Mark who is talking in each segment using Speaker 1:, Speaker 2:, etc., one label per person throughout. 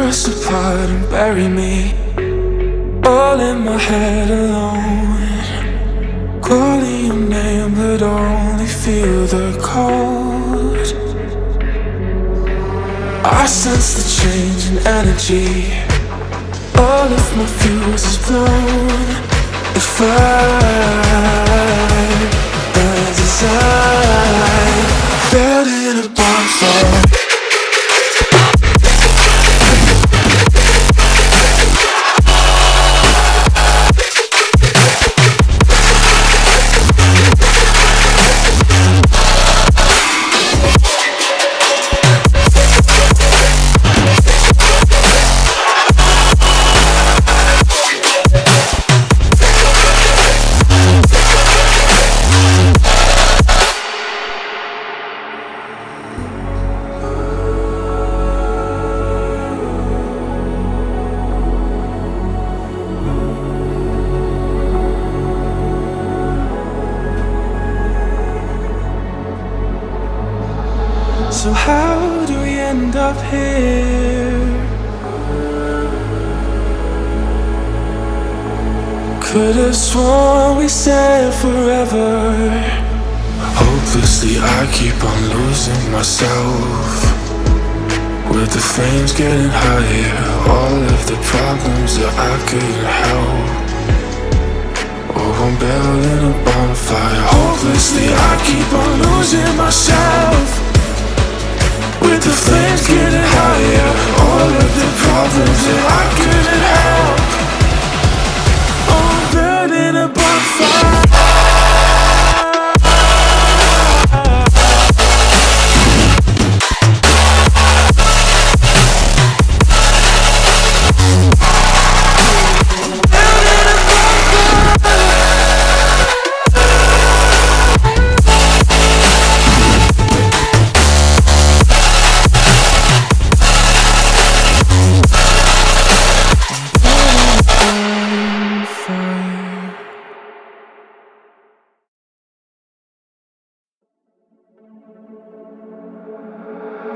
Speaker 1: us apart and bury me all in my head alone, calling your name but only feel the cold. I sense the change in energy, all of my fuse is blown. If as inside, buried in a bonfire. So how do we end up here? Could have sworn we said forever. Hopelessly I keep on losing myself, with the flames getting higher, all of the problems that I couldn't help. Oh, I'm building a bonfire. Hopelessly I keep on losing myself, with the flames getting higher, all of the problems that I couldn't help. Oh, I'm burning a bonfire.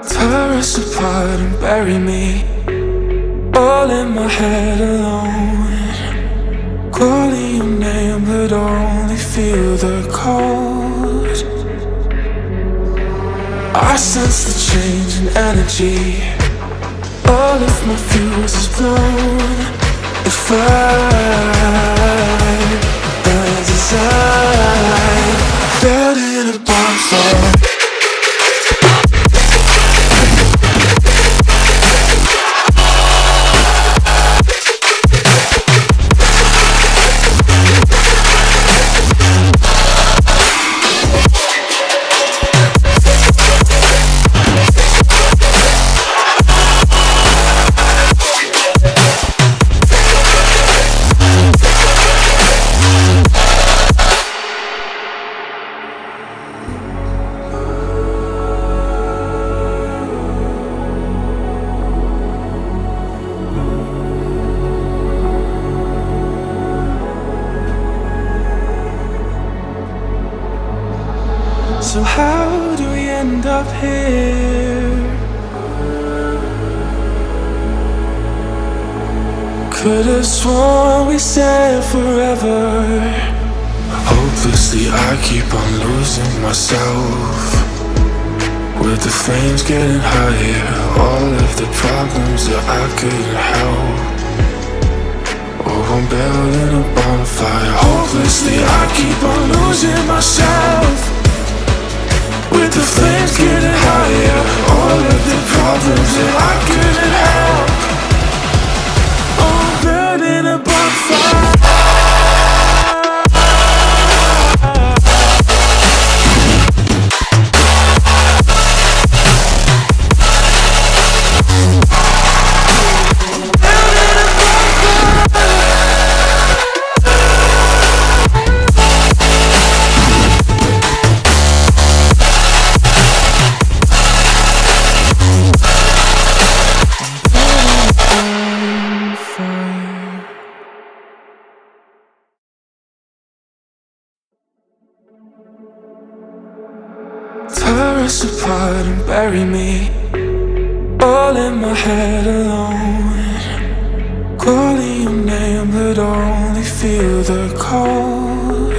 Speaker 1: Tear us apart and bury me all in my head alone, calling your name but only feel the cold. I sense the change in energy, all of my fuse is blown. If as inside, buried in a bonfire. So how do we end up here? Could have sworn we said forever. Hopelessly I keep on losing myself, with the flames getting higher, all of the problems that I couldn't help. Oh, I'm building a bonfire. Hopelessly I keep on losing myself, with the flames getting higher, all of the problems that I couldn't help. Oh, I'm burning a bonfire. Tear us apart and bury me all in my head alone, calling your name but only feel the cold.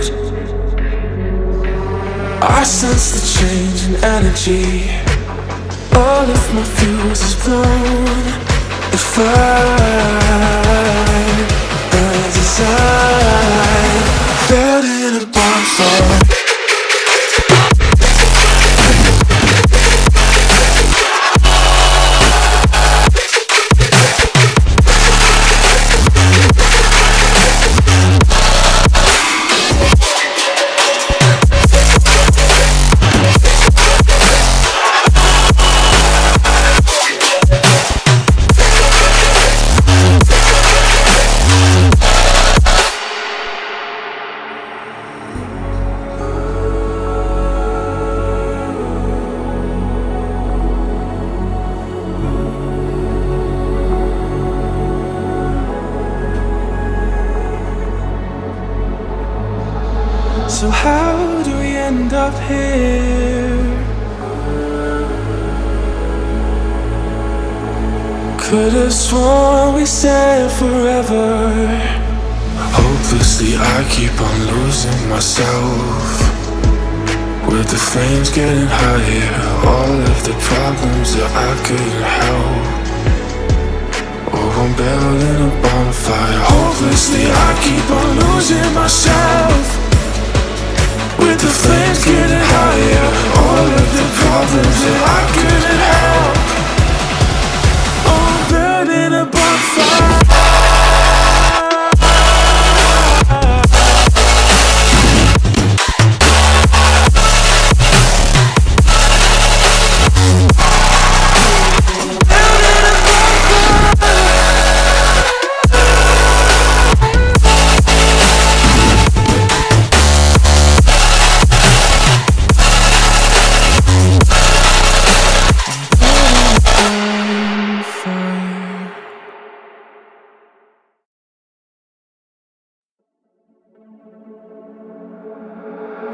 Speaker 1: I sense the change in energy, all of my fuse is blown. If as inside, buried in a bonfire. So how do we end up here? Could've sworn we said forever. Hopelessly I keep on losing myself, with the flames getting higher, all of the problems that I couldn't help. Oh, I'm building a bonfire. Hopelessly I keep on losing myself, with the flames getting higher, all of the problems that I couldn't help. Oh, I'm burning a bonfire.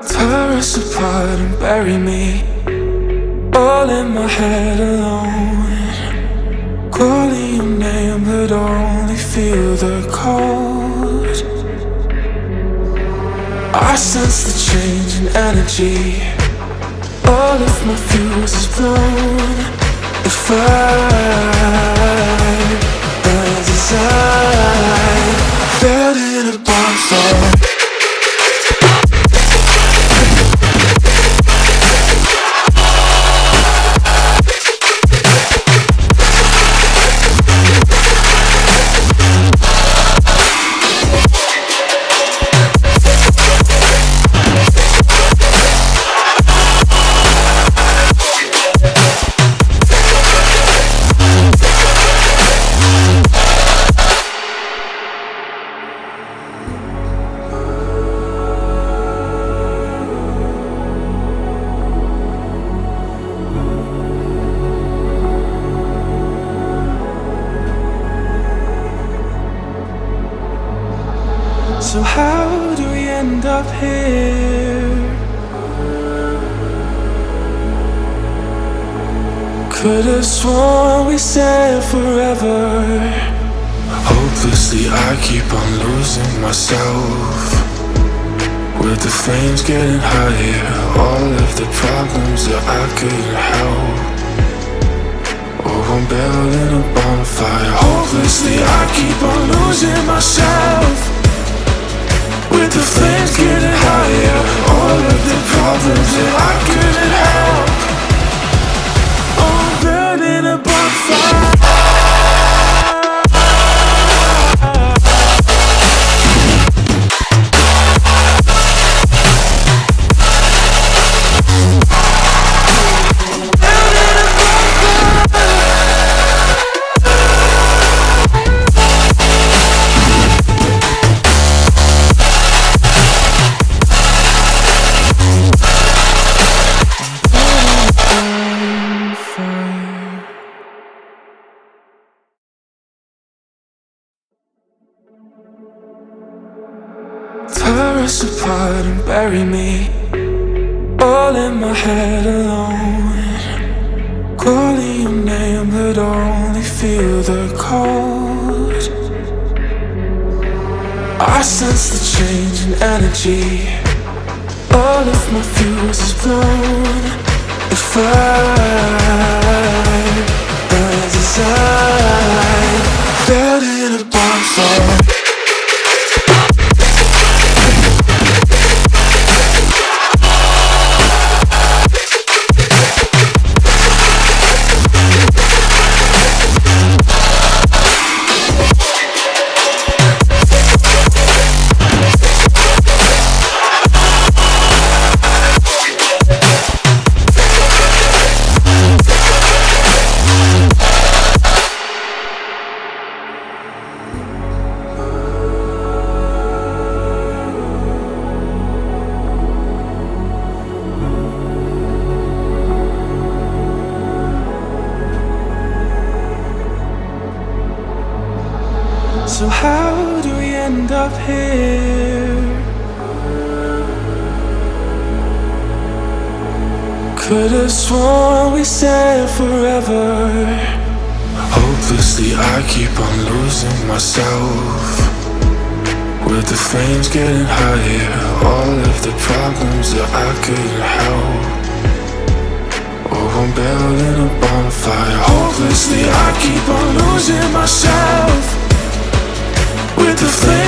Speaker 1: Tear us apart and bury me, all in my head alone, calling your name but only feel the cold. I sense the change in energy, all of my fuse is blown. If as inside, buried in a bonfire. So how do we end up here? Could've sworn we said forever. Hopelessly I keep on losing myself, with the flames getting higher, all of the problems that I couldn't help. Oh, I'm building a bonfire. Hopelessly I keep on losing myself, with the flames getting higher, all of the problems that I couldn't help. Oh, I'm burning a bonfire. Tear us apart and bury me, all in my head alone, calling your name. flame but only feel the cold. I sense the change in energy. All of my fuse is blown. The fire burns inside, building a bonfire. So how do we end up here? Could've sworn we said forever. Hopelessly I keep on losing myself, with the flames getting higher. All of the problems that I couldn't help. Oh, I'm building a bonfire. Hopelessly I keep on losing myself, with the flame